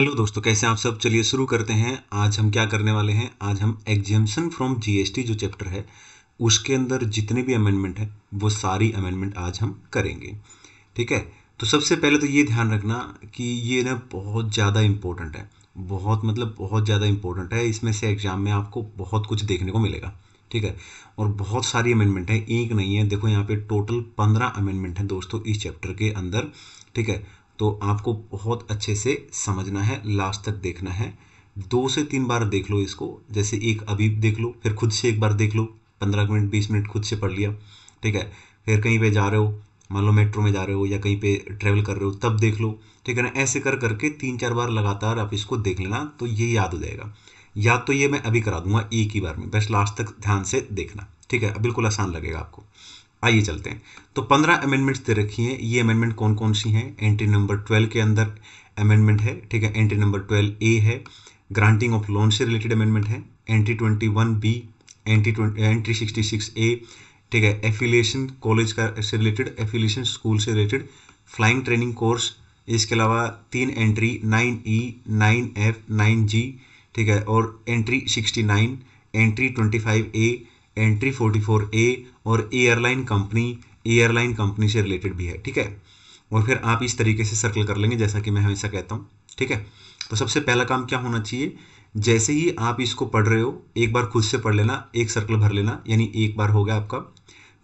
Hello दोस्तों, कैसे हैं आप सब। चलिए शुरू करते हैं। आज हम क्या करने वाले हैं, आज हम एग्जेम्पशन फ्रॉम जीएसटी जो चैप्टर है उसके अंदर जितने भी अमेंडमेंट है वो सारी अमेंडमेंट आज हम करेंगे। ठीक है। तो सबसे पहले तो ये ध्यान रखना कि ये ना बहुत ज़्यादा इम्पोर्टेंट है, बहुत मतलब बहुत ज़्यादा इम्पोर्टेंट है। इसमें से एग्जाम में आपको बहुत कुछ देखने को मिलेगा। ठीक है। और बहुत सारी अमेंडमेंट है, एक नहीं है। देखो यहाँ पे टोटल 15 अमेंडमेंट है दोस्तों इस चैप्टर के अंदर। ठीक है। तो आपको बहुत अच्छे से समझना है, लास्ट तक देखना है। 2 से 3 बार देख लो इसको, जैसे एक अभी देख लो, फिर खुद से एक बार देख लो, 15 मिनट 20 मिनट खुद से पढ़ लिया। ठीक है। फिर कहीं पे जा रहे हो, मान लो मेट्रो में जा रहे हो या कहीं पे ट्रेवल कर रहे हो, तब देख लो। ठीक है ना। ऐसे कर करके 3 4 बार लगातार आप इसको देख लेना, तो ये याद हो जाएगा। याद तो ये मैं अभी करा दूंगा एक ही बार में, बस लास्ट तक ध्यान से देखना। ठीक है। बिल्कुल आसान लगेगा आपको। आइए चलते हैं। तो 15 अमेंडमेंट्स दे रखी हैं। ये अमेंडमेंट कौन कौन सी हैं, एंट्री नंबर 12 के अंदर अमेंडमेंट है। ठीक है। एंट्री नंबर 12 ए है, ग्रांटिंग ऑफ लोन से रिलेटेड अमेंडमेंट है। एंट्री 21 बी, एंट्री 66 ए। ठीक है। एफिलिएशन कॉलेज का से रिलेटेड, एफिलिएशन स्कूल से रिलेटेड, फ्लाइंग ट्रेनिंग कोर्स। इसके अलावा 3 एंट्री 9E 9F 9G। ठीक है। और entry 69, entry 25A, entry 44A और एयरलाइन कंपनी से रिलेटेड भी है। ठीक है। और फिर आप इस तरीके से सर्कल कर लेंगे जैसा कि मैं हमेशा कहता हूँ। ठीक है। तो सबसे पहला काम क्या होना चाहिए, जैसे ही आप इसको पढ़ रहे हो एक बार खुद से पढ़ लेना, एक सर्कल भर लेना, यानी एक बार हो गया आपका।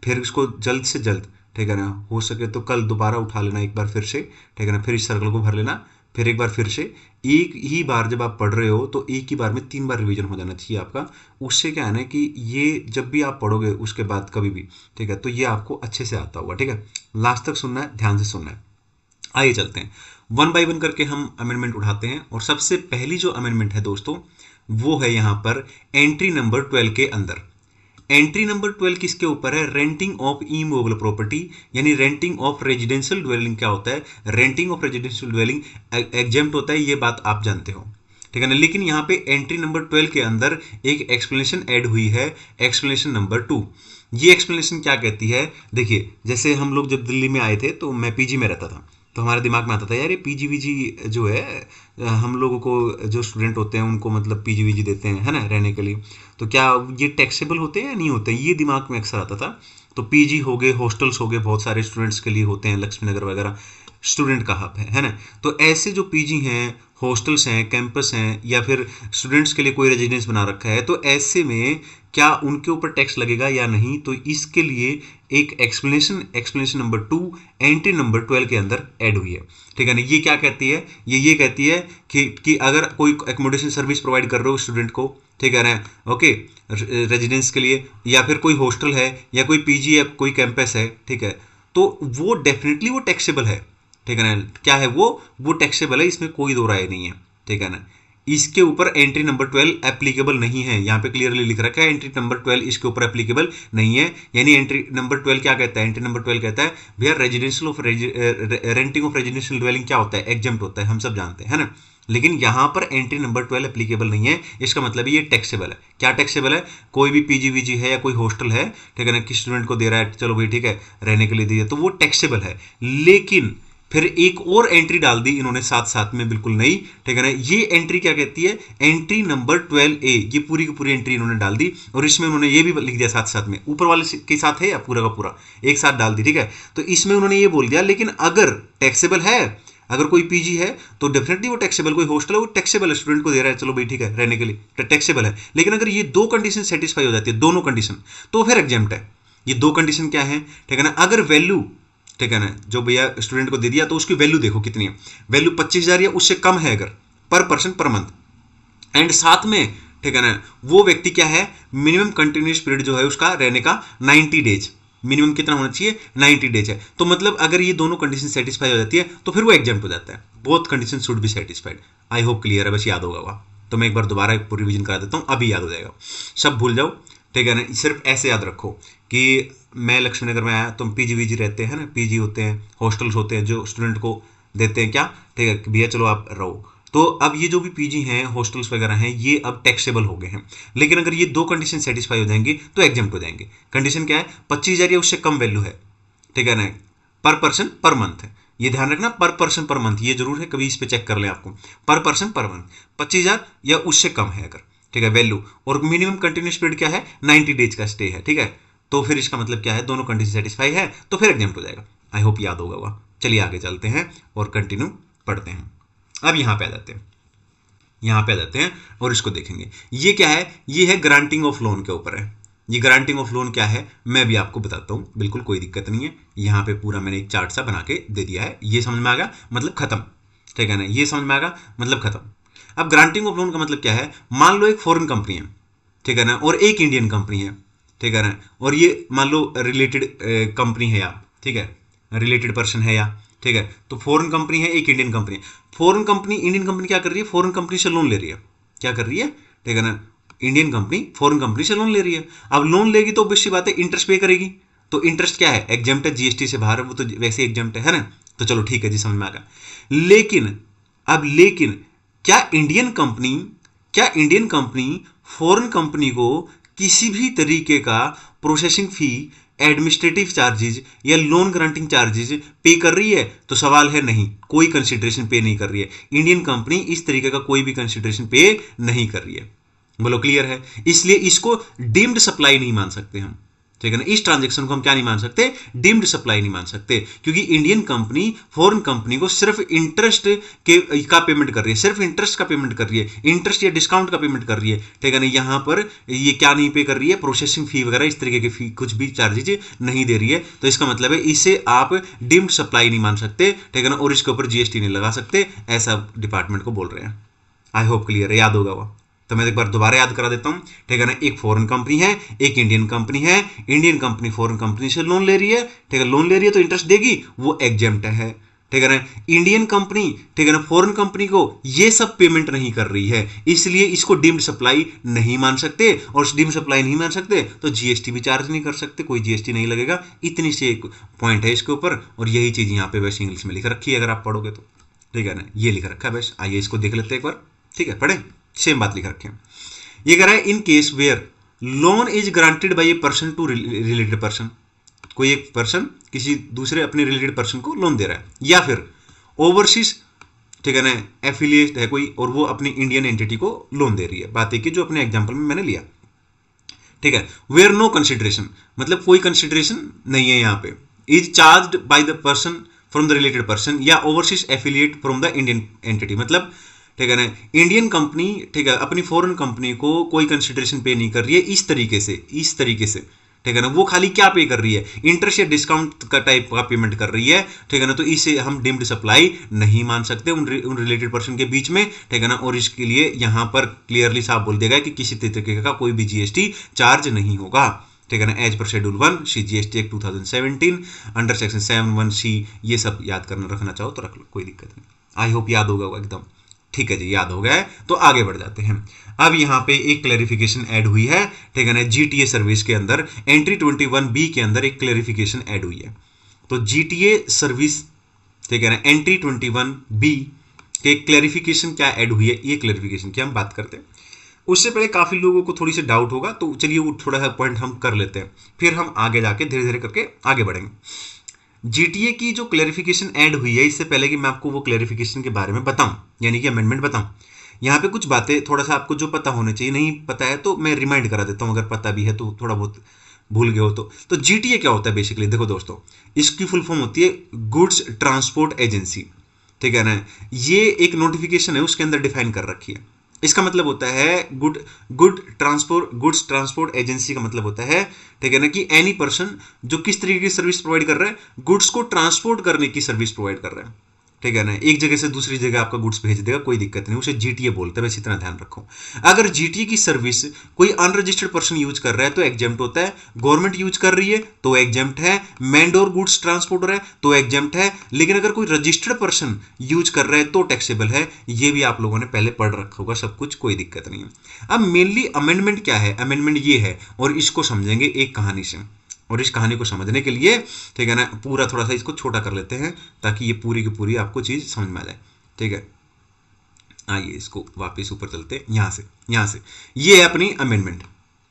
फिर इसको जल्द से जल्द, ठीक है ना, हो सके तो कल दोबारा उठा लेना एक बार फिर से। ठीक है ना। फिर इस सर्कल को भर लेना, फिर एक बार फिर से। एक ही बार जब आप पढ़ रहे हो तो एक ही बार में 3 बार रिवीजन हो जाना चाहिए आपका। उससे क्या है ना कि ये जब भी आप पढ़ोगे उसके बाद कभी भी, ठीक है, तो ये आपको अच्छे से आता होगा। ठीक है। लास्ट तक सुनना है, ध्यान से सुनना है। आइए चलते हैं, वन बाय वन करके हम अमेंडमेंट उठाते हैं। और सबसे पहली जो अमेंडमेंट है दोस्तों वो है यहाँ पर एंट्री नंबर 12 के अंदर। एंट्री नंबर 12 किसके ऊपर है, रेंटिंग ऑफ इमूवेबल प्रॉपर्टी, यानी रेंटिंग ऑफ रेजिडेंशियल ड्वेलिंग। क्या होता है, renting of residential dwelling exempt होता है, ये बात आप जानते हो। ठीक है ना। लेकिन यहाँ पे एंट्री नंबर 12 के अंदर एक एक्सप्लेनेशन ऐड हुई है, एक्सप्लेनेशन नंबर 2। ये एक्सप्लेनेशन क्या कहती है, देखिए जैसे हम लोग जब दिल्ली में आए थे तो मैं पीजी में रहता था, तो हमारे दिमाग में आता था यार ये पीजी वीजी जो है, हम लोगों को जो स्टूडेंट होते हैं उनको मतलब पीजी वीजी देते हैं, है ना, रहने के लिए, तो क्या ये टैक्सेबल होते हैं या नहीं होते हैं, ये दिमाग में अक्सर आता था। तो पीजी हो गए, हॉस्टल्स हो गए, बहुत सारे स्टूडेंट्स के लिए होते हैं, लक्ष्मी नगर वगैरह स्टूडेंट का हब है ना। तो ऐसे जो पीजी हैं, हॉस्टल्स हैं, कैंपस हैं, या फिर स्टूडेंट्स के लिए कोई रेजिडेंस बना रखा है, तो ऐसे में क्या उनके ऊपर टैक्स लगेगा या नहीं, तो इसके लिए एक एक्सप्लेनेशन नंबर 2 एंट्री नंबर 12 के अंदर ऐड हुई है। ठीक है ना। ये क्या कहती है, ये कहती है कि अगर कोई एकोमोडेशन सर्विस प्रोवाइड कर रहे हो स्टूडेंट को, ठीक है ना, ओके, रेजिडेंस के लिए, या फिर कोई हॉस्टल है या कोई पीजी या कोई कैंपस है, ठीक है, तो वो डेफिनेटली वो टैक्सेबल है। ठीक है ना। क्या है वो टैक्सेबल है, इसमें कोई दो राय नहीं है। ठीक है ना। इसके ऊपर एंट्री नंबर 12 एप्लीकेबल नहीं है, यहाँ पे क्लियरली लिख रखा है एंट्री नंबर 12 इसके ऊपर एप्लीकेबल नहीं है। यानी एंट्री नंबर 12 क्या कहता है, एंट्री नंबर 12 कहता है भैया residential of renting of residential dwelling क्या होता है, एग्जेम्प्ट होता है, हम सब जानते हैं, है ना। लेकिन यहाँ पर एंट्री नंबर 12 एप्लीकेबल नहीं है, इसका मतलब ये टैक्सेबल है। क्या टैक्सेबल है, कोई भी पीजी वीजी है या कोई हॉस्टल है, ठीक है ना, किस स्टूडेंट को दे रहा है, चलो भाई ठीक है रहने के लिए दिया, तो वो टैक्सेबल है। लेकिन फिर एक और एंट्री डाल दी इन्होंने साथ साथ में, बिल्कुल नई। ठीक है ना। ये एंट्री क्या कहती है, एंट्री नंबर 12A, ये पूरी की पूरी एंट्री इन्होंने डाल दी। और इसमें उन्होंने ये भी लिख दिया साथ साथ में, ऊपर वाले के साथ है या पूरा का पूरा एक साथ डाल दी। ठीक है। तो इसमें उन्होंने ये बोल दिया लेकिन अगर टैक्सेबल है, अगर कोई पीजी है तो डेफिनेटली वो टैक्सेबल, कोई हॉस्टल है वो टैक्सेबल है, स्टूडेंट को दे रहा है, चलो भाई ठीक है रहने के लिए टैक्सेबल है। लेकिन अगर ये दो कंडीशन सेटिस्फाई हो जाती है, दोनों कंडीशन, तो फिर एग्जेम्प्ट है। ये दो कंडीशन क्या है, ठीक है ना, अगर वैल्यू, ठीक है ना, जो भैया स्टूडेंट को दे दिया तो उसकी वैल्यू देखो कितनी है, वैल्यू 25,000 या उससे कम है अगर पर पर्सन पर मंथ, एंड साथ में, ठीक है ना, वो व्यक्ति क्या है, मिनिमम कंटिन्यूस पीरियड जो है उसका रहने का 90 डेज, मिनिमम कितना होना चाहिए, 90 डेज है। तो मतलब अगर ये दोनों कंडीशन सेटिस्फाई हो जाती है तो फिर वो एग्जाम्प्ट हो जाता है। Both condition should be satisfied. I hope clear है, बस याद होगा वहाँ, तो मैं एक बार दोबारा रिवीजन करा देता हूँ, अभी याद हो जाएगा, सब भूल जाओ। ठीक है ना। सिर्फ ऐसे याद रखो कि मैं लक्ष्मी नगर में आया, तुम पीजी वीजी रहते हैं ना, पीजी होते हैं, हॉस्टल्स होते हैं जो स्टूडेंट को देते हैं क्या, ठीक है भैया चलो आप रहो। तो अब ये जो भी पीजी हैं, हॉस्टल्स वगैरह हैं, ये अब टैक्सेबल हो गए हैं। लेकिन अगर ये दो कंडीशन सेटिस्फाई हो जाएंगी तो एग्जाम्प्ट हो जाएंगे। कंडीशन क्या है, 25,000 या उससे कम वैल्यू है, ठीक है ना, पर पर्सन पर मंथ है। ये ध्यान रखना, पर पर्सन पर मंथ, ये जरूर है, कभी इस पे चेक कर लें आपको, पर पर्सन पर मंथ 25,000 या उससे कम है अगर, ठीक है, वैल्यू, और मिनिमम कंटिन्यूस पीरियड क्या है, 90 डेज का स्टे है, ठीक है, तो फिर इसका मतलब क्या है, दोनों कंडीशन सेटिस्फाई है तो फिर एग्जाम्प्ट हो जाएगा। आई होप याद होगा वह। चलिए आगे चलते हैं और कंटिन्यू पढ़ते हैं। अब यहाँ पे आ जाते हैं, यहाँ पे आ जाते हैं और इसको देखेंगे। ये क्या है, ये है ग्रांटिंग ऑफ लोन के ऊपर है। ये ग्रांटिंग ऑफ लोन क्या है मैं भी आपको बताता हूँ, बिल्कुल कोई दिक्कत नहीं है। यहाँ पे पूरा मैंने एक चार्ट सा बना के दे दिया है, ये समझ में आ गया मतलब खत्म, ठीक है ना, ये समझ में आ गया मतलब खत्म। अब ग्रांटिंग ऑफ लोन का मतलब क्या है, मान लो एक फॉरेन कंपनी है, ठीक है ना, और एक इंडियन कंपनी है, ठीक है ना, और ये मान लो रिलेटेड कंपनी है या, ठीक है, रिलेटेड पर्सन है या, ठीक है, तो फॉरेन कंपनी है, एक इंडियन कंपनी है। फॉरेन कंपनी, इंडियन कंपनी क्या कर रही है, फॉरेन कंपनी से लोन ले रही है, क्या कर रही है, ठीक है ना, इंडियन कंपनी फॉरेन कंपनी से लोन ले रही है। अब लोन लेगी तो ऑब्वियस सी बात है इंटरेस्ट पे करेगी, तो इंटरेस्ट क्या है, एग्जेम्प्ट है, जीएसटी से बाहर है, वो तो वैसे एग्जेम्प्ट है ना, तो चलो ठीक है जी, समझ में आ गया। लेकिन क्या इंडियन कंपनी फॉरेन कंपनी को किसी भी तरीके का प्रोसेसिंग फी, एडमिनिस्ट्रेटिव चार्जेज या लोन ग्रांटिंग चार्जेज पे कर रही है, तो सवाल है नहीं, कोई कंसिडरेशन पे नहीं कर रही है। इंडियन कंपनी इस तरीके का कोई भी कंसिडरेशन पे नहीं कर रही है, बोलो क्लियर है। इसलिए इसको डीम्ड सप्लाई नहीं मान सकते हम, ठीक है ना, इस ट्रांजैक्शन को हम क्या नहीं मान सकते, डीम्ड सप्लाई नहीं मान सकते, क्योंकि इंडियन कंपनी फॉरेन कंपनी को सिर्फ इंटरेस्ट का पेमेंट कर रही है, सिर्फ इंटरेस्ट का पेमेंट कर रही है, इंटरेस्ट या डिस्काउंट का पेमेंट कर रही है, ठीक है ना। यहाँ पर ये क्या नहीं पे कर रही है, प्रोसेसिंग फी वगैरह इस तरीके की फी कुछ भी चार्जेज नहीं दे रही है, तो इसका मतलब है इसे आप डीम्ड सप्लाई नहीं मान सकते, ठीक है ना, और इसके ऊपर जीएसटी नहीं लगा सकते, ऐसा डिपार्टमेंट को बोल रहे हैं। आई होप क्लियर है, याद होगा वो। तो मैं एक बार दोबारा याद करा देता हूं, ठीक है ना, एक फॉरेन कंपनी है, एक इंडियन कंपनी है, इंडियन कंपनी फॉरेन कंपनी से लोन ले रही है, ठीक है, लोन ले रही है तो इंटरेस्ट देगी, वो एग्जेम्प्ट है, ठीक है ना। इंडियन कंपनी, ठीक है ना, फॉरेन कंपनी को ये सब पेमेंट नहीं कर रही है, इसलिए इसको डीम्ड सप्लाई नहीं मान सकते, और डीम्ड सप्लाई नहीं मान सकते तो जीएसटी भी चार्ज नहीं कर सकते, कोई जीएसटी नहीं लगेगा। इतनी सी एक पॉइंट है इसके ऊपर, और यही चीज यहाँ पे वैसे इंग्लिश में लिख रखी है, अगर आप पढ़ोगे तो, ठीक है ना, ये लिख रखा है बस। आइए इसको देख लेते हैं एक बार, ठीक है, पढ़े, सेम बात लिख रखे हैं। ये कह रहा है in case where loan is granted by a person to related person, कोई एक पर्सन किसी दूसरे अपने रिलेटेड पर्सन को लोन दे रहा है, या फिर ओवरसीज, ठीक है ना, एफिलिएट है कोई और वो अपनी इंडियन एंटिटी को लोन दे रही है, बात है कि जो अपने एग्जांपल में मैंने लिया, ठीक है। वेयर नो कंसिडरेशन, मतलब कोई कंसिडरेशन नहीं है यहाँ पे, is charged by the person from the related person या overseas affiliate from the Indian entity, मतलब ठीक है ना, इंडियन कंपनी, ठीक है, अपनी फॉरेन कंपनी को कोई कंसिडरेशन पे नहीं कर रही है इस तरीके से, ठीक है ना, वो खाली क्या पे कर रही है, इंटरेस्ट या डिस्काउंट का टाइप का पेमेंट कर रही है, ठीक है ना, तो इसे हम डीम्ड सप्लाई नहीं मान सकते उन रिलेटेड पर्सन के बीच में, ठीक है ना। और इसके लिए यहाँ पर क्लियरली साफ बोल दिया गया कि किसी तरीके का कोई भी जीएसटी चार्ज नहीं होगा, ठीक है ना, as per schedule 1 C GST act 2017 under section 7(1)(c), ये सब याद करना रखना चाहो तो रख लो, कोई दिक्कत नहीं। आई होप याद होगा एकदम, ठीक है जी, याद हो गया है। तो आगे बढ़ जाते हैं। अब यहाँ पे एक क्लैरिफिकेशन ऐड हुई है, ठीक है ना, जीटीए सर्विस के अंदर एंट्री 21B के अंदर एक क्लैरिफिकेशन ऐड हुई है। तो जीटीए सर्विस, ठीक है ना, एंट्री 21B के क्लैरिफिकेशन क्या ऐड हुई है, ये क्लैरिफिकेशन की हम बात करते हैं। उससे पहले काफी लोगों को थोड़ी सी डाउट होगा, तो चलिए वो थोड़ा सा पॉइंट हम कर लेते हैं, फिर हम आगे जाके धीरे धीरे करके आगे बढ़ेंगे। जीटीए की जो क्लैरिफिकेशन ऐड हुई है, इससे पहले कि मैं आपको वो क्लैरिफिकेशन के बारे में बताऊं, यानी कि अमेंडमेंट बताऊं, यहाँ पे कुछ बातें थोड़ा सा आपको जो पता होने चाहिए, नहीं पता है तो मैं रिमाइंड करा देता हूं, अगर पता भी है तो थोड़ा बहुत भूल गए हो तो जीटीए क्या होता है बेसिकली, देखो दोस्तों, इसकी फुल फॉर्म होती है गुड्स ट्रांसपोर्ट एजेंसी, ठीक है ना। ये एक नोटिफिकेशन है, उसके अंदर डिफाइन कर रखी है। इसका मतलब होता है गुड्स ट्रांसपोर्ट एजेंसी का मतलब होता है, ठीक है ना, कि एनी पर्सन जो किस तरीके की सर्विस प्रोवाइड कर रहा है, गुड्स को ट्रांसपोर्ट करने की सर्विस प्रोवाइड कर रहा है, ठीक है ना, एक जगह से दूसरी जगह आपका गुड्स भेज देगा, कोई दिक्कत नहीं, उसे जीटीए बोलते हैं, बस इतना ध्यान रखो। अगर जीटीए की सर्विस कोई अनरजिस्टर्ड पर्सन यूज कर रहा है तो एग्जेम्प्ट होता है, गवर्नमेंट यूज कर रही है तो एग्जेम्प्ट है, मैंडोर गुड्स ट्रांसपोर्ट हो रहा है तो एग्जेम्प्ट है, लेकिन अगर कोई रजिस्टर्ड पर्सन यूज कर रहा है तो टैक्सेबल है। ये भी आप लोगों ने पहले पढ़ रखा होगा सब कुछ, कोई दिक्कत नहीं है। अब मेनली अमेंडमेंट क्या है, अमेंडमेंट ये है, और इसको समझेंगे एक कहानी से, और इस कहानी को समझने के लिए, ठीक है ना, पूरा थोड़ा सा इसको छोटा कर लेते हैं ताकि ये पूरी की पूरी आपको चीज़ समझ में आ जाए, ठीक है। आइए इसको वापस ऊपर चलते हैं, यहाँ से ये है अपनी अमेंडमेंट,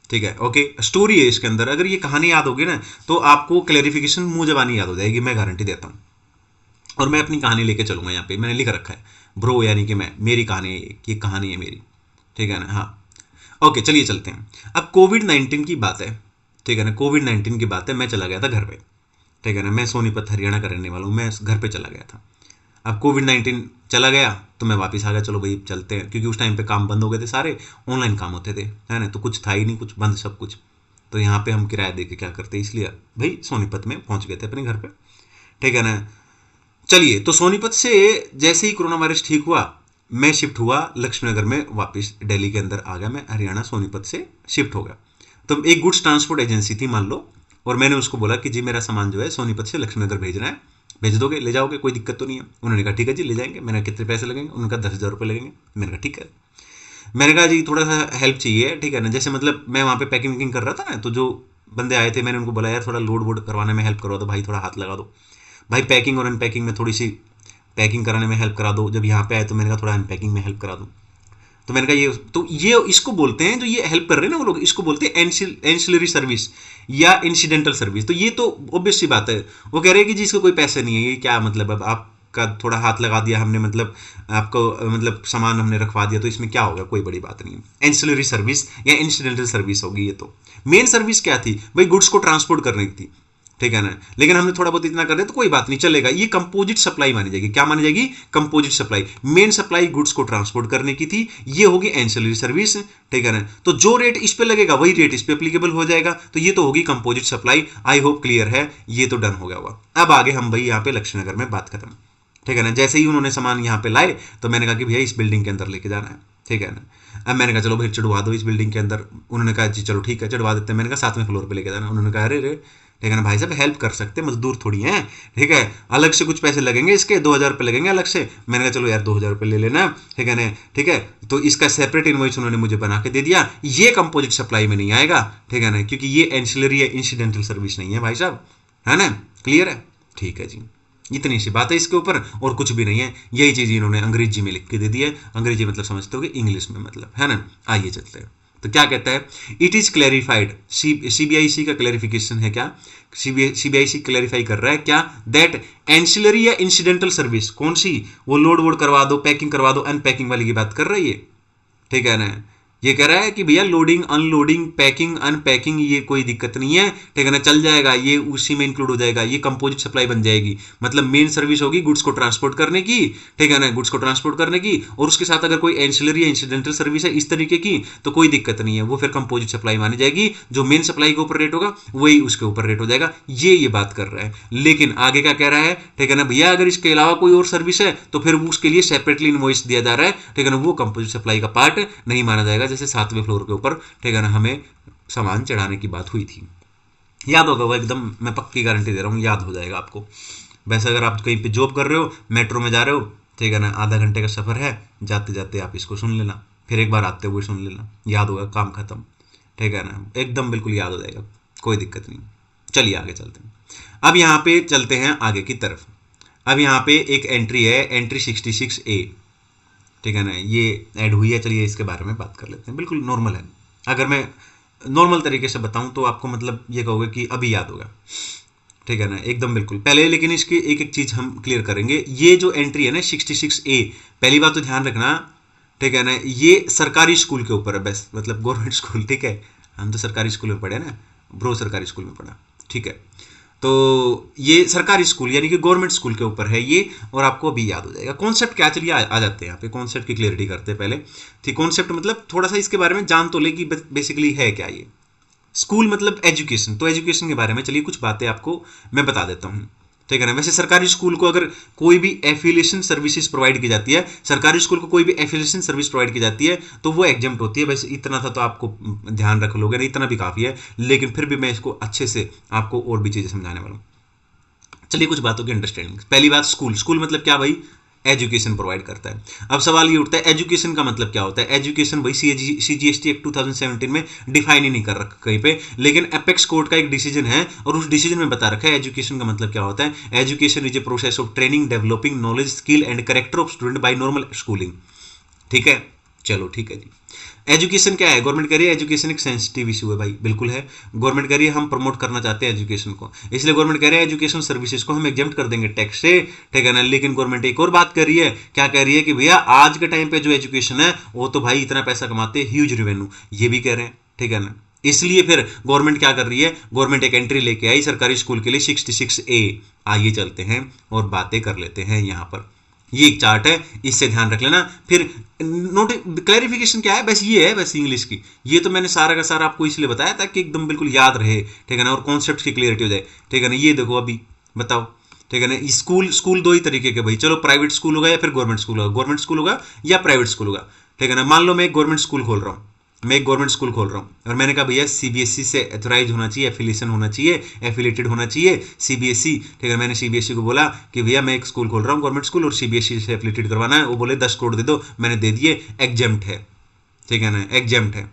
ठीक है, ओके। स्टोरी है इसके अंदर, अगर ये कहानी याद होगी ना तो आपको क्लैरिफिकेशन मुंह जबानी याद हो जाएगी, मैं गारंटी देता हूँ। और मैं अपनी कहानी लेके चलूंगा। यहाँ पे मैंने लिख रखा है ब्रो, यानी कि मैं, मेरी कहानी है ये कहानी है मेरी, ठीक है ना। हाँ ओके, चलिए चलते हैं। अब कोविड-19 की बात है, ठीक है ना, कोविड-19 की बात है। मैं चला गया था घर पे, ठीक है ना, मैं सोनीपत हरियाणा का रहने वाला हूँ, मैं घर पे चला गया था। अब कोविड-19 चला गया तो मैं वापस आ गया, चलो भाई चलते हैं, क्योंकि उस टाइम पे काम बंद हो गए थे सारे, ऑनलाइन काम होते थे, है ना, तो कुछ था ही नहीं, कुछ बंद सब कुछ। तो यहाँ पे हम किराया दे के क्या करते, इसलिए भाई सोनीपत में पहुंच गए थे अपने घर पे, ठीक है ना। चलिए, तो सोनीपत से जैसे ही कोरोना वायरस ठीक हुआ, मैं शिफ्ट हुआ लक्ष्मीनगर में, वापस दिल्ली के अंदर आ गया, मैं हरियाणा सोनीपत से शिफ्ट हो गया। तो एक गुड्स ट्रांसपोर्ट एजेंसी थी मान लो, और मैंने उसको बोला कि जी मेरा सामान जो है सोनीपत से लक्ष्मीनगर भेजना है, भेज दोगे, ले जाओगे, कोई दिक्कत तो नहीं है। उन्होंने कहा ठीक है जी ले जाएंगे। मैंने कहा कितने पैसे लगेंगे, उन्होंने कहा 10,000 रुपये लगेंगे। मैंने कहा ठीक है। मैंने कहा जी थोड़ा सा हेल्प चाहिए, ठीक है ना, जैसे मतलब मैं वहाँ पे पैकिंग वैकिंग कर रहा था ना, तो जो बंदे आए थे मैंने उनको बोला यार थोड़ा लोड वोड करवाने में हेल्प करवा दो भाई, थोड़ा हाथ लगा दो भाई, पैकिंग और अनपैकिंग में थोड़ी सी, पैकिंग कराने में हेल्प करा दो। जब यहाँ पे आए तो मैंने कहा थोड़ा अनपैकिंग में हेल्प करा दो। तो मैंने कहा ये इसको बोलते हैं, जो ये हेल्प कर रहे हैं ना वो लोग, इसको बोलते हैं एंसिलरी सर्विस या इंसिडेंटल सर्विस। तो ये तो ऑब्वियस सी बात है। वो कह रहे हैं कि जी इसको कोई पैसे नहीं है, ये क्या मतलब, अब आपका थोड़ा हाथ लगा दिया हमने, मतलब आपको मतलब सामान हमने रखवा दिया, तो इसमें क्या होगा, कोई बड़ी बात नहीं है। एंसिलरी सर्विस या इंसिडेंटल सर्विस होगी ये। तो मेन सर्विस क्या थी भाई, गुड्स को ट्रांसपोर्ट करने की थी, ठीक है ना, लेकिन हमने थोड़ा बहुत इतना कर दिया तो कोई बात नहीं, चलेगा। ये कंपोजिट सप्लाई मानी जाएगी। क्या मानी जाएगी, composite supply. Main supply goods को ट्रांसपोर्ट करने की थी, ये होगी एंसिलरी सर्विस, ठीक है ना। तो जो रेट इस पे लगेगा वही रेट इस पे एप्लीकेबल हो जाएगा, तो ये तो होगी composite supply. I hope clear है, ये तो डन हो गया हुआ। अब आगे हम भाई यहाँ पे लक्ष्मीनगर में बात खत्म, ठीक है ना। जैसे ही उन्होंने सामान यहाँ पे लाए तो मैंने कहा कि भैया इस बिल्डिंग के अंदर लेके जाना है, ठीक है ना। अब मैंने कहा चलो भाई चढ़वा दो इस बिल्डिंग के अंदर। उन्होंने कहा जी चलो ठीक है चढ़वा देते हैं। मैंने कहा 7वें फ्लोर पे लेके जाना। उन्होंने कहा अरे रे, ठीक है ना भाई साहब, हेल्प कर सकते, मजदूर थोड़ी हैं, ठीक है, अलग से कुछ पैसे लगेंगे इसके, 2,000 रुपये लगेंगे अलग से। मैंने कहा चलो यार 2,000 रुपये ले लेना, ठीक है ना, ठीक है। तो इसका सेपरेट इनवॉइस उन्होंने मुझे बना के दे दिया। ये कंपोजिट सप्लाई में नहीं आएगा, ठीक है ना, क्योंकि ये एंसिलरी या इंसिडेंटल सर्विस नहीं है भाई साहब, है ना, क्लियर है, ठीक है जी। इतनी सी बात है इसके ऊपर, और कुछ भी नहीं है। यही चीज़ इन्होंने अंग्रेजी में लिख के दे दी है। अंग्रेजी मतलब समझते हो कि इंग्लिश में मतलब, है ना। आइए चलते हैं। तो क्या कहता है, इट इज क्लैरिफाइड, सीबीआईसी का क्लैरिफिकेशन है क्या, सीबीआईसी क्लैरिफाई कर रहा है क्या, दैट एंसिलरी या इंसिडेंटल सर्विस कौन सी, वो लोड वोड करवा दो, पैकिंग करवा दो, अनपैकिंग वाली की बात कर रही है, ठीक है ना। ये कह रहा है कि भैया लोडिंग अनलोडिंग पैकिंग अनपैकिंग ये कोई दिक्कत नहीं है, ठीक है ना, चल जाएगा, ये उसी में इंक्लूड हो जाएगा, ये कंपोजिट सप्लाई बन जाएगी। मतलब मेन सर्विस होगी गुड्स को ट्रांसपोर्ट करने की, ठीक है ना, गुड्स को ट्रांसपोर्ट करने की, और उसके साथ अगर कोई एंसिलरी या इंसिडेंटल सर्विस है इस तरीके की तो कोई दिक्कत नहीं है, वो फिर कंपोजिट सप्लाई मानी जाएगी। जो मेन सप्लाई के ऊपर रेट होगा वही उसके ऊपर रेट हो जाएगा। ये बात कर रहा है। लेकिन आगे क्या कह रहा है, ठीक है ना, भैया अगर इसके अलावा कोई और सर्विस है तो फिर उसके लिए सेपरेटली इनवॉइस दिया जा रहा है, ठीक है ना, वो कंपोजिट सप्लाई का पार्ट नहीं माना जाएगा। जैसे 7वें फ्लोर के ऊपर, ठीक है ना, हमें सामान चढ़ाने की बात हुई थी, याद होगा वो एकदम, मैं पक्की गारंटी दे रहा हूँ याद हो जाएगा आपको। वैसे अगर आप कहीं पे जॉब कर रहे हो, मेट्रो में जा रहे हो, ठीक है ना, आधा घंटे का सफ़र है, जाते जाते आप इसको सुन लेना, फिर एक बार आते हुए सुन लेना, याद होगा, काम खत्म, ठीक है ना, एकदम बिल्कुल याद हो जाएगा, कोई दिक्कत नहीं। चलिए आगे चलते हैं। अब यहाँ पे चलते हैं आगे की तरफ। अब यहाँ पे एक एंट्री है, एंट्री 66A, ठीक है ना, ये ऐड हुई है। चलिए इसके बारे में बात कर लेते हैं। बिल्कुल नॉर्मल है। अगर मैं नॉर्मल तरीके से बताऊं तो आपको मतलब ये कहोगे कि अभी याद होगा, ठीक है ना, एकदम बिल्कुल पहले। लेकिन इसकी एक एक चीज़ हम क्लियर करेंगे। ये जो एंट्री है ना 66A, पहली बात तो ध्यान रखना, ठीक है ना, ये सरकारी स्कूल के ऊपर है, बस मतलब गवर्नमेंट स्कूल, ठीक है, हम तो सरकारी स्कूल में पढ़े ना, ब्रो सरकारी स्कूल में पढ़ा, ठीक है। तो ये सरकारी स्कूल यानी कि गवर्नमेंट स्कूल के ऊपर है ये, और आपको अभी याद हो जाएगा। कॉन्सेप्ट क्या, चलिए आ जाते हैं यहाँ पे, कॉन्सेप्ट की क्लियरिटी करते हैं पहले। ठीक, कॉन्सेप्ट मतलब थोड़ा सा इसके बारे में जान तो ले कि बेसिकली है क्या ये। स्कूल मतलब एजुकेशन, तो एजुकेशन के बारे में चलिए कुछ बातें आपको मैं बता देता हूँ, ठीक है ना। वैसे सरकारी स्कूल को अगर कोई भी एफिलिएशन सर्विसेज प्रोवाइड की जाती है, सरकारी स्कूल को कोई भी एफिलिएशन सर्विस प्रोवाइड की जाती है तो वो एग्जाम्प्ट होती है। वैसे इतना था तो आपको ध्यान रख लोगे ना, इतना भी काफ़ी है, लेकिन फिर भी मैं इसको अच्छे से आपको और भी चीज़ें समझाने वाला हूँ। चलिए कुछ बातों की अंडरस्टैंडिंग। पहली बात, स्कूल, स्कूल मतलब क्या भाई, एजुकेशन प्रोवाइड करता है। अब सवाल ये उठता है एजुकेशन का मतलब क्या होता है। एजुकेशन भाई CGST एक्ट 2017 में डिफाइन ही नहीं कर रखा कहीं पे, लेकिन एपेक्स कोर्ट का एक डिसीजन है और उस डिसीजन में बता रखा है एजुकेशन का मतलब क्या होता है। Education is a process of training, developing knowledge, skill and character of student by normal schooling, ठीक है। चलो ठीक है जी। एजुकेशन क्या है? गवर्नमेंट कह रही है एजुकेशन एक सेंसिटिव इशू है भाई, बिल्कुल है। गवर्नमेंट कह रही है हम प्रमोट करना चाहते हैं एजुकेशन को, इसलिए गवर्नमेंट कह रही है एजुकेशन सर्विसेज को हम एग्जेम्प्ट कर देंगे टैक्स से, ठीक है ना। लेकिन गवर्नमेंट एक और बात कर रही है, क्या कह रही है कि भैया आज के टाइम पे जो एजुकेशन है वो तो भाई इतना पैसा कमाते हैं, ह्यूज रेवेन्यू, ये भी कह रहे हैं, ठीक है ना। इसलिए फिर गवर्नमेंट क्या कर रही है, गवर्नमेंट एक एंट्री लेके आई सरकारी स्कूल के लिए 66A। आइए चलते हैं और बातें कर लेते हैं यहाँ पर। ये एक चार्ट है, इससे ध्यान रख लेना। फिर नोट क्लैरिफिकेशन क्या है, बस ये है, बस इंग्लिश की। ये तो मैंने सारा का सारा आपको इसलिए बताया ताकि एकदम बिल्कुल याद रहे, ठीक है ना, और कॉन्सेप्ट की क्लियरिटी हो जाए, ठीक है ना। ये देखो अभी बताओ, ठीक है ना। स्कूल दो ही तरीके के भाई, चलो प्राइवेट स्कूल होगा या फिर गवर्नमेंट स्कूल होगा, गवर्नमेंट स्कूल होगा या प्राइवेट स्कूल होगा, ठीक है ना। मान लो मैं एक गवर्नमेंट स्कूल खोल रहा हूँ, मैं एक गवर्नमेंट स्कूल खोल रहा हूँ और मैंने कहा भैया सीबीएसई से एथोराइज होना चाहिए, एफिलिएशन होना चाहिए, एफिलेटेड होना चाहिए सीबीएसई, ठीक है। मैंने सीबीएसई को बोला कि भैया मैं एक स्कूल खोल रहा हूँ गवर्नमेंट स्कूल और सीबीएसई से एफिलेटेड करवाना है, वो बोले 10 करोड़ दे दो, मैंने दे दिए, एग्जेम्प्ट है, ठीक है ना, एग्जेम्प्ट है,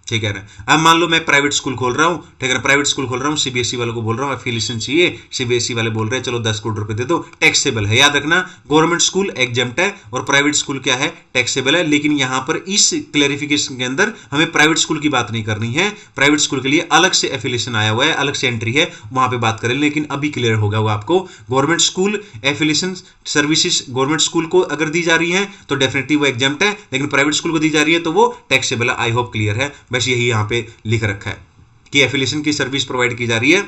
ठीक है ना। अब मान लो मैं प्राइवेट स्कूल खोल रहा हूँ, ठीक है ना, प्राइवेट स्कूल खोल रहा हूँ, सीबीएसई वालों को बोल रहा हूँ एफिलिएशन चाहिए, सीबीएसई वाले बोल रहे हैं चलो 10 करोड़ रुपए दे दो, टैक्सेबल है। याद रखना गवर्नमेंट स्कूल एग्जेम्प्ट है और प्राइवेट स्कूल क्या है, टैक्सेबल है। लेकिन यहां पर इस क्लैरिफिकेशन के अंदर हमें प्राइवेट स्कूल की बात नहीं करनी है, प्राइवेट स्कूल के लिए अलग से एफिलिएशन आया हुआ है, अलग से एंट्री है, वहां पे बात करें। लेकिन अभी क्लियर होगा वो आपको, government school affiliation services government school को अगर दी जा रही है तो डेफिनेटली वो एग्जेम्प्ट है, लेकिन प्राइवेट स्कूल को दी जा रही है तो वो टैक्सेबल है। आई होप क्लियर है, बस यही यहाँ पे लिख रखा है कि एफिलिएशन की सर्विस प्रोवाइड की जा रही है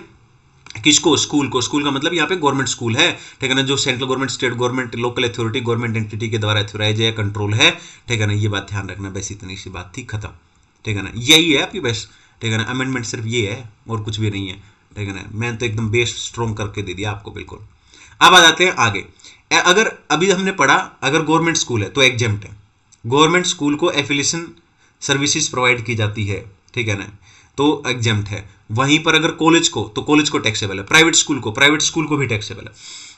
किसको, स्कूल को। स्कूल का मतलब यहाँ पे गवर्नमेंट स्कूल है, ठीक है ना, जो central government, state government, local authority, government entity के द्वारा अथॉराइज है, कंट्रोल है, ठीक है ना। ये बात ध्यान रखना, बस इतनी सी बात थी, खत्म, ठीक है ना। यही है आपकी बस, ठीक है ना। अमेंडमेंट सिर्फ ये है और कुछ भी नहीं है, ठीक है ना। मैंने तो एकदम बेस स्ट्रॉन्ग करके दे दिया आपको, बिल्कुल। अब आ जाते हैं आगे। अगर अभी हमने पढ़ा अगर गवर्नमेंट स्कूल है तो एग्जेम्प्ट है, गवर्नमेंट स्कूल को एफिलिएशन सर्विसेज प्रोवाइड की जाती है, ठीक है ना, तो एग्जेम्प्ट है। वहीं पर अगर कॉलेज को, तो कॉलेज को टैक्सेबल है, प्राइवेट स्कूल को भी टैक्सेबल है,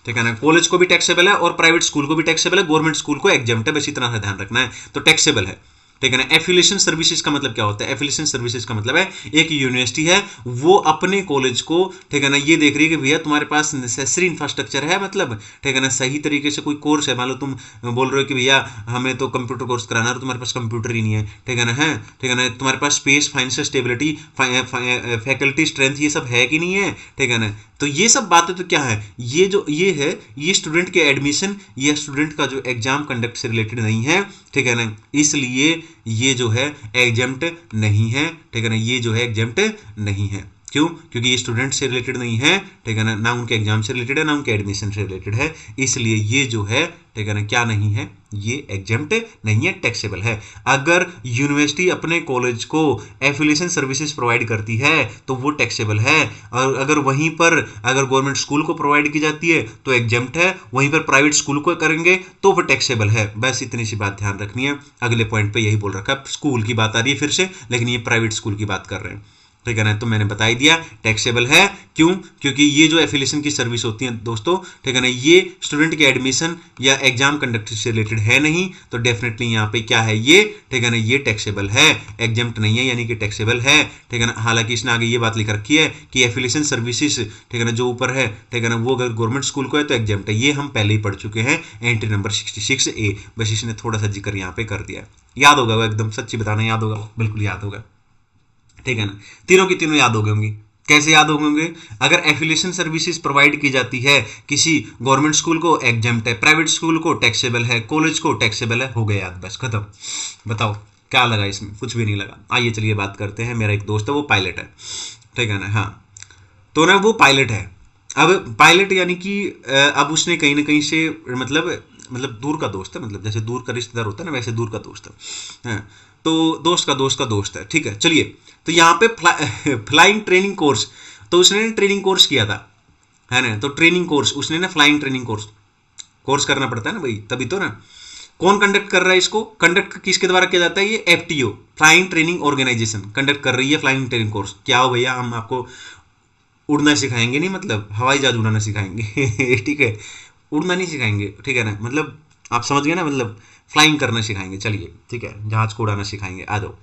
ठीक है ना। कॉलेज को भी टैक्सेबल है और प्राइवेट स्कूल को भी टैक्सेबल है, गवर्नमेंट स्कूल को एग्जेम्प्ट है, बस इतना सा ध्यान रखना है, तो टैक्सेबल है, ठीक है ना। एफिलिएशन सर्विसेज का मतलब क्या होता है, एफिलिएशन सर्विसेज का मतलब है एक यूनिवर्सिटी है वो अपने कॉलेज को, ठीक है ना, ये देख रही है कि भैया तुम्हारे पास नेसेसरी इंफ्रास्ट्रक्चर है, मतलब ठीक है ना, सही तरीके से कोई कोर्स है। मान लो तुम बोल रहे हो कि भैया हमें तो कंप्यूटर कोर्स कराना है, तो तुम्हारे पास कंप्यूटर ही नहीं है, ठीक है ना, है, ठीक है ना, तुम्हारे पास space, financial stability, faculty strength, ये सब है कि नहीं है, ठीक है ना। तो ये सब बातें तो क्या है, ये जो ये है, ये स्टूडेंट के एडमिशन या स्टूडेंट का जो एग्जाम कंडक्ट से रिलेटेड नहीं है, ठीक है ना, इसलिए ये जो है एग्जेम्प्ट नहीं है, ठीक है ना, ये जो है एग्जेम्प्ट नहीं है। क्यों? क्योंकि ये स्टूडेंट से रिलेटेड नहीं है, ठीक है ना, ना उनके एग्जाम से रिलेटेड है, ना उनके एडमिशन से रिलेटेड है, इसलिए ये जो है, ठीक है ना, क्या नहीं है, ये एग्जेम्प्ट नहीं है, टैक्सेबल है। अगर यूनिवर्सिटी अपने कॉलेज को एफिलिएशन सर्विसेज प्रोवाइड करती है तो वो टैक्सेबल है, और अगर वहीं पर अगर गवर्नमेंट स्कूल को प्रोवाइड की जाती है तो एग्जेम्प्ट है, वहीं पर प्राइवेट स्कूल को करेंगे तो वो टैक्सेबल है। बस इतनी सी बात ध्यान रखनी है। अगले पॉइंट पे यही बोल रखा है, स्कूल की बात आ रही है फिर से, लेकिन ये प्राइवेट स्कूल की बात कर रहे हैं, ठीक है ना। तो मैंने बता ही दिया टैक्सेबल है, क्यों? क्योंकि ये जो एफिलिएशन की सर्विस होती है दोस्तों, ठीक है ना, ये स्टूडेंट के एडमिशन या एग्जाम कंडक्ट से रिलेटेड है नहीं, तो डेफिनेटली यहाँ पे क्या है ये, ठीक है ना, ये टैक्सेबल है, एग्जेम्प्ट नहीं है, यानी कि टैक्सेबल है, ठीक है ना। हालांकि इसने आगे ये बात लिख रखी है कि एफिलिएशन सर्विसेज, ठीक है ना, जो ऊपर है, ठीक है ना, वो अगर गवर्नमेंट स्कूल को है तो एग्जेम्प्ट है। ये हम पहले ही पढ़ चुके हैं, एंट्री नंबर 66A, बस इसने थोड़ा सा जिक्र यहाँ पे कर दिया। याद होगा वो, एकदम सच्ची बताना याद होगा, बिल्कुल याद होगा, ठीक है ना। तीनों की तीनों याद हो गए होंगी। कैसे याद हो गए होंगे? अगर एफिलिएशन सर्विसेज प्रोवाइड की जाती है किसी गवर्नमेंट स्कूल को एग्जेम्प्ट है, प्राइवेट स्कूल को टैक्सेबल है, कॉलेज को टैक्सेबल है, हो गया याद, बस खत्म। बताओ क्या लगा इसमें? कुछ भी नहीं लगा। आइए चलिए बात करते हैं। मेरा एक दोस्त है वो पायलट है, ठीक है ना, हाँ, तो ना वो पायलट है। अब पायलट यानी कि अब उसने कहीं ना कहीं से मतलब दूर का दोस्त है, मतलब जैसे दूर का रिश्तेदार होता है ना, वैसे दूर का दोस्त है, हाँ, तो दोस्त का दोस्त है, ठीक है। चलिए, तो यहाँ पे फ्लाइंग ट्रेनिंग कोर्स, तो उसने ट्रेनिंग कोर्स किया था, है ना, तो ट्रेनिंग कोर्स उसने ना फ्लाइंग ट्रेनिंग कोर्स करना पड़ता है ना भाई, तभी तो ना। कौन कंडक्ट कर रहा है इसको? कंडक्ट किसके द्वारा किया जाता है? ये FTO, flying training organisation conduct कर रही है फ्लाइंग ट्रेनिंग कोर्स। क्या हो भैया, हम आपको उड़ना सिखाएंगे नहीं, मतलब हवाई जहाज उड़ाना सिखाएंगे ठीक है, उड़ना नहीं सिखाएंगे, ठीक है ना, मतलब आप समझ गए ना, मतलब फ्लाइंग करना सिखाएंगे। चलिए ठीक है, जहाज को उड़ाना सिखाएंगे। आ जाओ,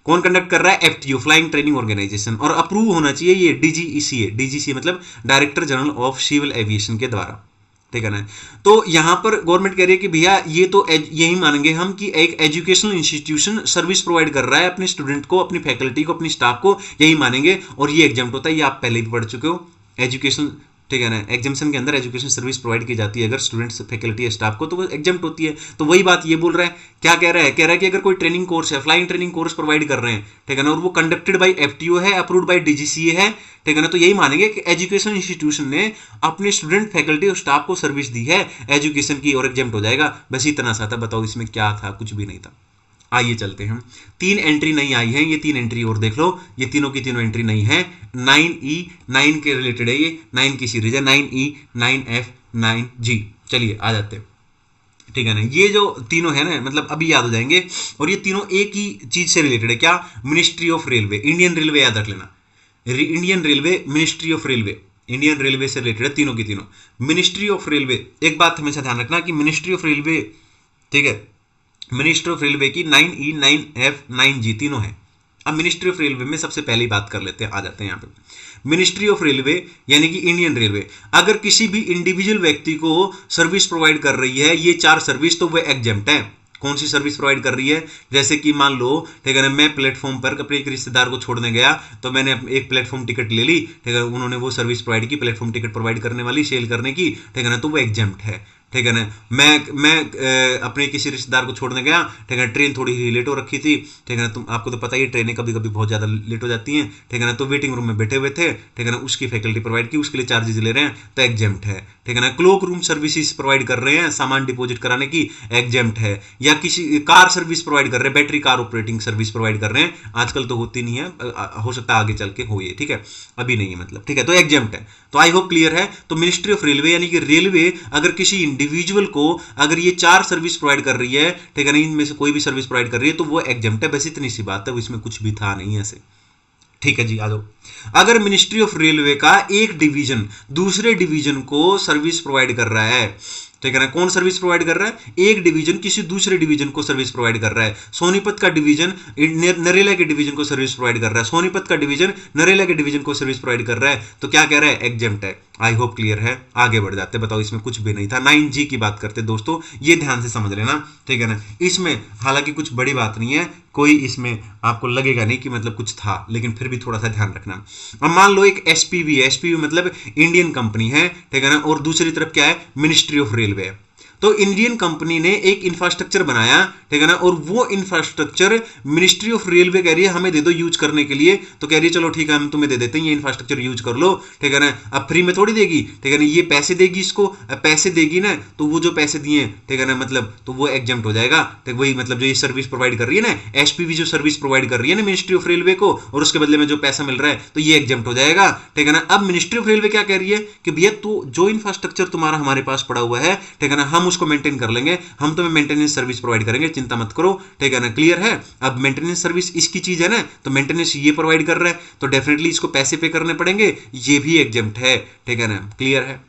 कौन कंडक्ट कर रहा है? एफटीओ, फ्लाइंग ट्रेनिंग ऑर्गेनाइजेशन, और अप्रूव होना चाहिए ये डीजीसीए, डीजीसीए मतलब director general of civil aviation के द्वारा, ठीक है ना। तो यहां पर गवर्नमेंट कह रही है कि भैया ये तो यही मानेंगे हम कि एक एजुकेशनल इंस्टीट्यूशन सर्विस प्रोवाइड कर रहा है अपने स्टूडेंट को, अपनी फैकल्टी को, अपनी स्टाफ को, यही मानेंगे और ये एग्जाम्प्ट होता है। ये आप पहले भी पढ़ चुके हो एजुकेशनल, ठीक है ना। एग्जाम्शन के अंदर एजुकेशन सर्विस प्रोवाइड की जाती है अगर स्टूडेंट्स, फैकल्टी या स्टाफ को, तो वो एग्जाम्प्ट होती है। तो वही बात ये बोल रहा है, क्या कह रहा है, कह रहा है कि अगर कोई ट्रेनिंग कोर्स है, फ्लाइंग ट्रेनिंग कोर्स प्रोवाइड कर रहे हैं, ठीक है ना, और वो कंडक्टेड बाय एफटीओ है, अप्रूव्ड बाय डीजीसीए है, ठीक है ना, तो यही मानेंगे कि एजुकेशन इंस्टीट्यूशन ने अपने स्टूडेंट, फैकल्टी और स्टाफ को सर्विस दी है एजुकेशन की और एग्जाम्प्ट हो जाएगा। बस इतना सा था। बताओ इसमें क्या था, कुछ भी नहीं था। आइए चलते हैं, 3 एंट्री नहीं आई है, ये 3 एंट्री और देख लो, ये तीनों की तीनों एंट्री नहीं है। 9E 9 के रिलेटेड है, ये 9 की सीरीज है, 9E 9F 9G। चलिए आ जाते हैं, ठीक है ना। ये जो तीनों है ना, मतलब अभी याद हो जाएंगे, और ये तीनों एक ही चीज से रिलेटेड है। क्या? Ministry of railway, Indian railway याद रख लेना, Indian railway, ministry of railway, Indian railway से रिलेटेड है तीनों की तीनों। मिनिस्ट्री ऑफ रेलवे, एक बात हमेशा ध्यान रखना कि मिनिस्ट्री ऑफ रेलवे, ठीक है, मिनिस्ट्री ऑफ रेलवे की 9E 9F 9G तीनों है। अब मिनिस्ट्री ऑफ रेलवे में सबसे पहली बात कर लेते हैं, आ जाते हैं यहाँ पे। मिनिस्ट्री ऑफ रेलवे यानी कि इंडियन रेलवे अगर किसी भी इंडिविजुअल व्यक्ति को सर्विस प्रोवाइड कर रही है, ये 4 सर्विस, तो वह एग्जेम्प्ट है। कौन सी सर्विस प्रोवाइड कर रही है? जैसे कि मान लो, ठीक है ना, मैं प्लेटफॉर्म पर अपने एक रिश्तेदार को छोड़ने गया, तो मैंने एक प्लेटफॉर्म टिकट ले ली, ठीक है, उन्होंने वो सर्विस प्रोवाइड की, प्लेटफॉर्म टिकट प्रोवाइड करने वाली, सेल करने की, ठीक है ना, तो वो एग्जेम्प्ट है, ठीक है ना। मैं अपने किसी रिश्तेदार को छोड़ने गया, ठीक है, ट्रेन थोड़ी ही लेट हो रखी थी, ठीक है ना, तुम आपको तो पता ही ट्रेनें कभी कभी बहुत ज़्यादा लेट हो जाती हैं, ठीक है ना, तो वेटिंग रूम में बैठे हुए थे, ठीक है ना, उसकी फैकल्टी प्रोवाइड की, उसके लिए चार्जेस ले रहे हैं, तो एग्जेम्प्ट है, ठीक है ना। क्लोक रूम सर्विसेज प्रोवाइड कर रहे हैं, सामान डिपॉजिट कराने की, एग्जेम्प्ट है। या किसी कार सर्विस प्रोवाइड कर रहे हैं, battery car operating service provide कर रहे हैं, आजकल तो होती नहीं है, हो सकता है आगे चल के हो ये, ठीक है, अभी नहीं है मतलब, ठीक है, तो एग्जेम्प्ट है। तो आई होप क्लियर है। तो मिनिस्ट्री ऑफ रेलवे यानी कि रेलवे अगर किसी इंडिविजुअल को अगर ये 4 सर्विस प्रोवाइड कर रही है, ठीक है ना, इनमें से कोई भी सर्विस प्रोवाइड कर रही है, तो वो एग्जेम्प्ट है। बस इतनी सी बात है, इसमें कुछ भी था नहीं ऐसे, ठीक है जी। आ जाओ, अगर मिनिस्ट्री ऑफ रेलवे का एक डिवीजन दूसरे डिवीजन को सर्विस प्रोवाइड कर रहा है, ठीक है ना, कौन सर्विस प्रोवाइड कर रहा है? एक डिवीजन किसी दूसरे डिवीजन को सर्विस प्रोवाइड कर रहा है। सोनीपत का डिवीजन नरेला के डिवीजन को सर्विस प्रोवाइड कर रहा है, सोनीपत का डिवीजन नरेला के डिवीजन को सर्विस प्रोवाइड कर रहा है, तो क्या कह रहा है? एग्जेम्प्ट है। आई होप क्लियर है। आगे बढ़ जाते, बताओ इसमें कुछ भी नहीं था। 9G की बात करते दोस्तों, ये ध्यान से समझ लेना, ठीक है ना। इसमें हालांकि कुछ बड़ी बात नहीं है, कोई इसमें आपको लगेगा नहीं कि मतलब कुछ था, लेकिन फिर भी थोड़ा सा ध्यान रखना। अब मान लो एक एसपीवी है, एसपीवी मतलब इंडियन कंपनी है, ठीक है ना, और दूसरी तरफ क्या है? मिनिस्ट्री ऑफ रेलवे है। तो इंडियन कंपनी ने एक इंफ्रास्ट्रक्चर बनाया, ठीक है ना, और वो इंफ्रास्ट्रक्चर मिनिस्ट्री ऑफ रेलवे कह रही है हमें दे दो यूज करने के लिए, तो कह रही है चलो ठीक है हम तुम्हें दे देते हैं, ये इंफ्रास्ट्रक्चर यूज कर लो, ठीक है ना। अब फ्री में थोड़ी देगी, ठीक है ना, ये पैसे देगी इसको, पैसे देगी ना, तो वो जो पैसे दिए, ठीक है ना, मतलब तो वो एग्जेम्प्ट हो जाएगा, ठीक, वही मतलब जो ये सर्विस प्रोवाइड कर रही है ना, एसपीवी जो सर्विस प्रोवाइड कर रही है ना मिनिस्ट्री ऑफ रेलवे को, और उसके बदले में जो पैसा मिल रहा है, तो ये एग्जेम्प्ट हो जाएगा, ठीक है ना। अब मिनिस्ट्री ऑफ रेलवे क्या कह रही है कि भैया तो जो इंफ्रास्ट्रक्चर तुम्हारा हमारे पास पड़ा हुआ है, ठीक है ना, हम उसको मेंटेन कर लेंगे, हम तुम्हें मेंटेनेंस सर्विस प्रोवाइड करेंगे, चिंता मत करो, ठीक है ना। क्लियर है। अब मेंटेनेंस सर्विस इसकी चीज है ना, तो मेंटेनेंस ये प्रोवाइड कर रहा है, तो डेफिनेटली इसको पैसे पे करने पड़ेंगे, ये भी एग्जेम्प्ट है, ठीक है ना। क्लियर है।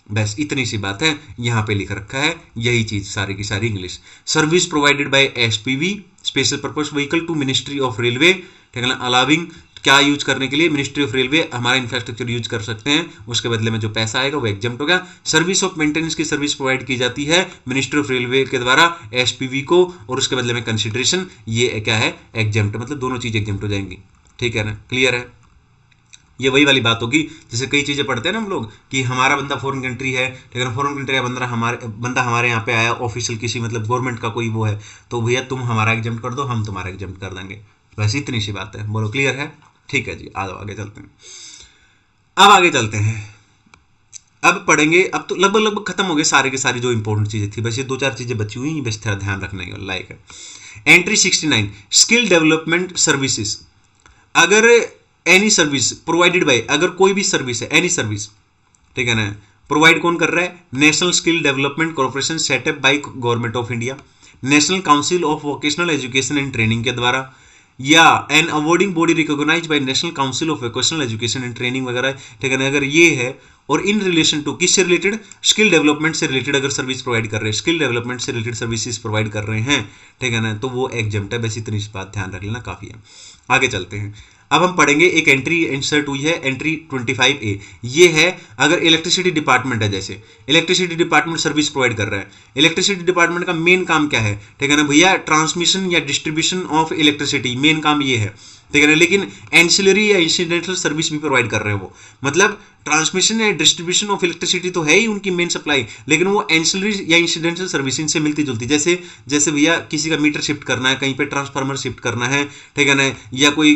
बस इतनी सी बात है, यहां पे लिख रखा है यही चीज सारी की सारी English. Service provided by SPV, special purpose vehicle to ministry of railway, ठीक है ना, अलाउिंग क्या यूज करने के लिए? मिनिस्ट्री ऑफ रेलवे हमारा इंफ्रास्ट्रक्चर यूज कर सकते हैं, उसके बदले में जो पैसा आएगा वो एग्जेम्प्ट होगा। सर्विस ऑफ मेंटेनेंस की सर्विस प्रोवाइड की जाती है मिनिस्ट्री ऑफ रेलवे के द्वारा एसपीवी को, और उसके बदले में कंसिडरेशन, ये क्या है? एग्जेम्प्ट, मतलब दोनों चीज एग्जेम्प्ट हो जाएंगी, ठीक है ना। क्लियर है। ये वही वाली बात होगी जैसे कई चीजें पढ़ते हैं ना हम लोग कि हमारा बंदा फॉरेन कंट्री है, ठीक है ना, फॉरेन कंट्री का बंदा हमारे यहाँ पे आया, ऑफिशियल किसी मतलब गवर्नमेंट का कोई वो है, तो भैया तुम हमारा एग्जेम्प्ट कर दो, हम तुम्हारा एग्जेम्प्ट कर देंगे। बस इतनी सी बात है। बोलो क्लियर है। ठीक है जी, आ जाओ आगे चलते हैं। अब आगे चलते हैं, अब पढ़ेंगे, अब तो लगभग खत्म हो गए सारे के सारी जो इंपॉर्टेंट चीजें थी, बस ये 2-4 चीजें बची हुई, बस थोड़ा ध्यान रखने के लायक है। Entry 69, skill development services. अगर एनी सर्विस प्रोवाइडेड बाय, अगर कोई भी सर्विस है, एनी सर्विस, ठीक है ना, प्रोवाइड कौन कर रहा है? National skill development corporation set up by government of India, national council of vocational education and training के द्वारा, या an awarding body recognise by national council of vocational education and training वगैरह, ठीक है ना। अगर ये है और इन रिलेशन टू, किससे रिलेटेड, स्किल डेवलपमेंट से रिलेटेड अगर सर्विस प्रोवाइड कर रहे हैं, स्किल डेवलपमेंट से रिलेटेड सर्विसेज प्रोवाइड कर रहे हैं, ठीक है ना, तो वो एग्जेम्प्ट है। बस इतनी सी बात ध्यान रख लेना, काफ़ी है। आगे चलते हैं। अब हम पढ़ेंगे एक एंट्री इंसर्ट हुई है, एंट्री 25A। ये है अगर इलेक्ट्रिसिटी डिपार्टमेंट है, जैसे इलेक्ट्रिसिटी डिपार्टमेंट सर्विस प्रोवाइड कर रहा है। इलेक्ट्रिसिटी डिपार्टमेंट का मेन काम क्या है, ठीक है ना भैया, ट्रांसमिशन या डिस्ट्रीब्यूशन ऑफ इलेक्ट्रिसिटी, मेन काम ये है, ठीक है ना। लेकिन एंसिलरी या इंसिडेंटल सर्विस भी प्रोवाइड कर रहे हैं वो, मतलब ट्रांसमिशन या डिस्ट्रीब्यूशन ऑफ इलेक्ट्रिसिटी तो है ही उनकी मेन सप्लाई, लेकिन वो एंसिलरी या इंसिडेंटल सर्विस इनसे मिलती जुलती, जैसे भैया किसी का मीटर शिफ्ट करना है, कहीं पे ट्रांसफार्मर शिफ्ट करना है, ठीक है ना, या कोई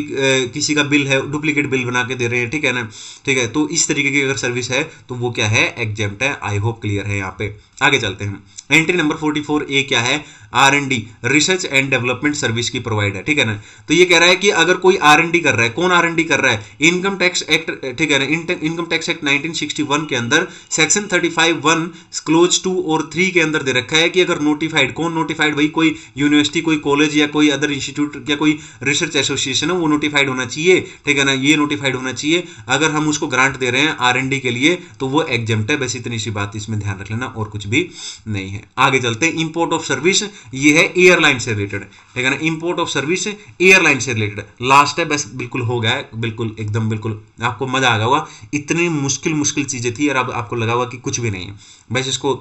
किसी का बिल है, डुप्लीकेट बिल बना के दे रहे हैं, ठीक है ना, ठीक है। तो इस तरीके की अगर सर्विस है तो वो क्या है, एग्जेम्प्ट है। आई होप क्लियर है यहाँ पे। आगे चलते हैं। एंट्री नंबर 44A क्या है, R&D, research and development service की प्रोवाइड है, ठीक है ना। तो ये कह रहा है कि अगर कोई R&D कर रहा है, कौन R&D कर रहा है, इनकम टैक्स एक्ट, ठीक है ना, इनकम टैक्स एक्ट 1961 के अंदर सेक्शन 35(1) क्लोज 2 और 3 के अंदर दे रखा है कि अगर नोटिफाइड, कौन नोटिफाइड, भाई कोई यूनिवर्सिटी, कोई कॉलेज या कोई अदर इंस्टीट्यूट या कोई रिसर्च एसोसिएशन है, वो नोटिफाइड होना चाहिए, ठीक है ना, ये नोटिफाइड होना चाहिए। अगर हम उसको ग्रांट दे रहे हैं R&D के लिए तो वो एग्जेम्प्ट है। बस इतनी सी बात इसमें ध्यान रख लेना, और कुछ भी नहीं है। आगे चलते हैं। इंपोर्ट ऑफ सर्विस, ये है एयरलाइन से रिलेटेड, ठीक है ना, इंपोर्ट ऑफ सर्विस एयरलाइन से रिलेटेड। लास्ट है, बस बिल्कुल हो गया है, बिल्कुल एकदम बिल्कुल आपको मजा आ गया होगा। इतनी मुश्किल मुश्किल चीजें थी और अब आपको लगा हुआ कि कुछ भी नहीं है। बस इसको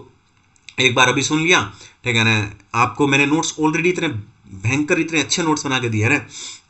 एक बार अभी सुन लिया, ठीक है ना। आपको मैंने नोट्स ऑलरेडी इतने भयंकर, इतने अच्छे नोट्स बना के दिए है ना,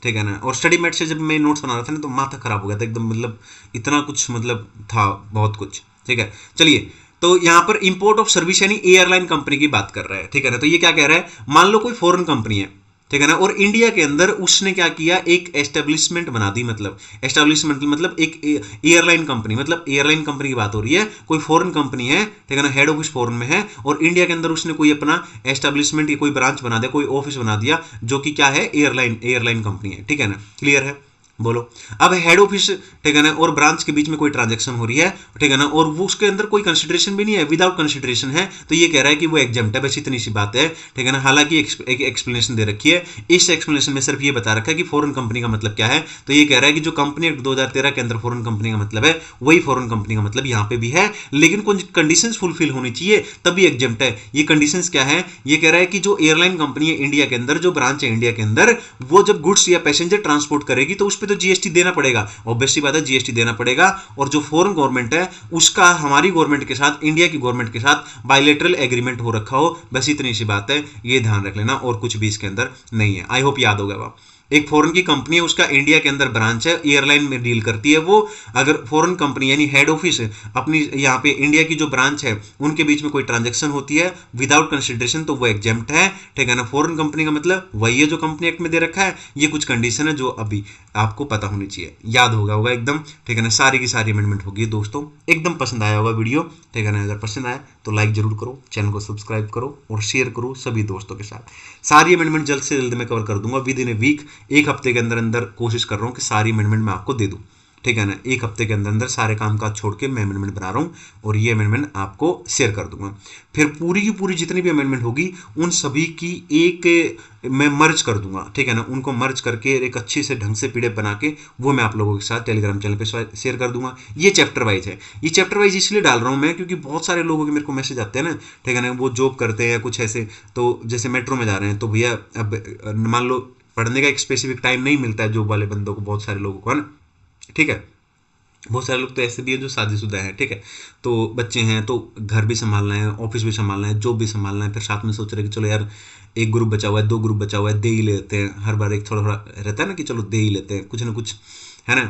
ठीक है ना। और स्टडी मेट से जब मैं नोट्स बना रहा था ना तो माथा खराब हो गया था एकदम, मतलब इतना कुछ मतलब था, बहुत कुछ, ठीक है। चलिए, तो यहां पर इंपोर्ट ऑफ सर्विस यानी एयरलाइन कंपनी की बात कर रहा है, ठीक है ना। तो ये क्या कह रहा है, मान लो कोई फॉरेन कंपनी है, ठीक है ना, और इंडिया के अंदर उसने क्या किया, एक एस्टेब्लिशमेंट बना दी, मतलब एस्टेब्लिशमेंट मतलब एक एयरलाइन कंपनी, मतलब एयरलाइन कंपनी की बात हो रही है। कोई फॉरेन कंपनी है, ठीक है ना, हेड ऑफिस फॉरेन में है, और इंडिया के अंदर उसने कोई अपना एस्टेब्लिशमेंट या कोई ब्रांच बना दिया, कोई ऑफिस बना दिया, जो कि क्या है, एयरलाइन कंपनी है, ठीक है ना। क्लियर है, बोलो। अब हेड ऑफिस, ठीक है ना, और ब्रांच के बीच में कोई ट्रांजैक्शन हो रही है, ठीक है ना, और वो उसके अंदर कोई कंसिडरेशन भी नहीं है, विदाउट कंसिडरेशन है, तो ये कह रहा है कि वो एग्जेम्प्ट है। बस इतनी सी बात है, ठीक है ना। हालांकि एक एक्सप्लेनेशन दे रखी है, इस एक्सप्लेनेशन में सिर्फ ये बता रखा है कि फॉरेन कंपनी का मतलब क्या है। तो ये कह रहा है कि जो कंपनी एक्ट 2013 के अंदर फॉरेन कंपनी का मतलब है, वही फॉरेन कंपनी का मतलब यहाँ पे भी है, लेकिन कुछ कंडीशंस फुलफिल होनी चाहिए तभी एग्जेम्प्ट है। ये कंडीशंस क्या है, ये कह रहा है कि जो एयरलाइन कंपनी है इंडिया के अंदर, जो ब्रांच है इंडिया के अंदर, वो जब गुड्स या पैसेंजर ट्रांसपोर्ट करेगी तो उस पर तो जीएसटी देना पड़ेगा, ऑब्वियसली बात है, जीएसटी देना पड़ेगा। और जो फॉरेन गवर्नमेंट है उसका हमारी गवर्नमेंट के साथ, इंडिया की गवर्नमेंट के साथ बायलैटरल एग्रीमेंट हो रखा हो, बस इतनी सी बात है, ये ध्यान रख लेना, और कुछ भी इसके अंदर नहीं है। आई होप याद होगा। वो एक फॉरेन की कंपनी है, उसका इंडिया के अंदर ब्रांच है, एयरलाइन में डील करती है वो। अगर फॉरेन कंपनी यानी हेड ऑफिस अपनी यहाँ पे इंडिया की जो ब्रांच है उनके बीच में कोई ट्रांजैक्शन होती है विदाउट कंसिडरेशन, तो वो एग्जेम्प्ट है, ठीक है ना। फॉरेन कंपनी का मतलब वही है जो कंपनी एक्ट में दे रखा है। ये कुछ कंडीशन है जो अभी आपको पता होनी चाहिए, याद होगा एकदम, ठीक है ना। सारी की सारी अमेंडमेंट होगी दोस्तों। एकदम पसंद आया होगा वीडियो, ठीक है ना। अगर पसंद आया तो लाइक जरूर करो, चैनल को सब्सक्राइब करो और शेयर करो सभी दोस्तों के साथ। सारी अमेंडमेंट जल्द से जल्द मैं कवर कर दूंगा विद इन ए वीक। एक हफ्ते के अंदर अंदर कोशिश कर रहा हूँ कि सारी अमेंडमेंट मैं आपको दे दूँ, ठीक है ना। एक हफ्ते के अंदर अंदर सारे काम काज छोड़ के मैं अमेंडमेंट बना रहा हूँ और ये अमेंडमेंट आपको शेयर कर दूंगा। फिर पूरी की पूरी जितनी भी अमेंडमेंट होगी उन सभी की एक मैं मर्ज कर दूंगा, ठीक है ना। उनको मर्ज करके एक अच्छे से ढंग से पीडीएफ बना के वो मैं आप लोगों के साथ टेलीग्राम चैनल पे शेयर कर दूंगा। ये चैप्टर वाइज है, ये चैप्टर वाइज इसलिए डाल रहा हूँ मैं क्योंकि बहुत सारे लोगों के मेरे को मैसेज आते हैं ना, ठीक है ना, वो जॉब करते हैं कुछ ऐसे, तो जैसे मेट्रो में जा रहे हैं तो भैया अब मान लो पढ़ने का एक स्पेसिफिक टाइम नहीं मिलता है जॉब वाले बंदों को, बहुत सारे लोगों को, है ना, ठीक है। बहुत सारे लोग तो ऐसे भी हैं जो शादीशुदा हैं, ठीक है, तो बच्चे हैं, तो घर भी संभालना है, ऑफिस भी संभालना है, जॉब भी संभालना है, फिर साथ में सोच रहे कि चलो यार एक ग्रुप बचा हुआ है, 2 ग्रुप बचा हुआ है, दे ही लेते हैं। हर बार एक थोड़ा थोड़ा रहता है ना कि चलो दे ही लेते हैं कुछ ना कुछ, है ना।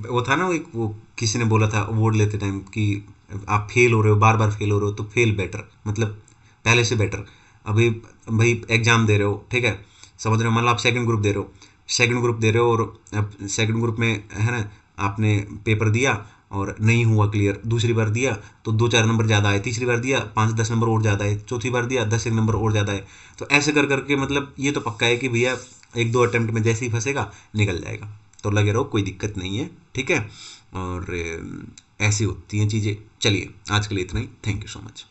वो था ना, एक वो किसी ने बोला था अवार्ड लेते टाइम कि आप फेल हो रहे हो, बार बार फेल हो रहे हो, तो फेल बेटर, मतलब पहले से बेटर। अभी भाई एग्जाम दे रहे हो, ठीक है, समझ रहे हो, मान लो आप सेकंड ग्रुप दे रहे हो, और अब सेकंड ग्रुप में, है ना, आपने पेपर दिया और नहीं हुआ क्लियर, दूसरी बार दिया तो 2-4 नंबर ज़्यादा आए, तीसरी बार दिया 5-10 नंबर और ज़्यादा आए, चौथी बार दिया 10 नंबर और ज़्यादा आए। तो ऐसे कर करके मतलब ये तो पक्का है कि भैया 1-2 अटेम्प्ट में जैसे ही फंसेगा निकल जाएगा, तो लगे रहो, कोई दिक्कत नहीं है, ठीक है। और ऐसी होती हैं चीज़ें। चलिए आज के लिए इतना ही, थैंक यू सो मच।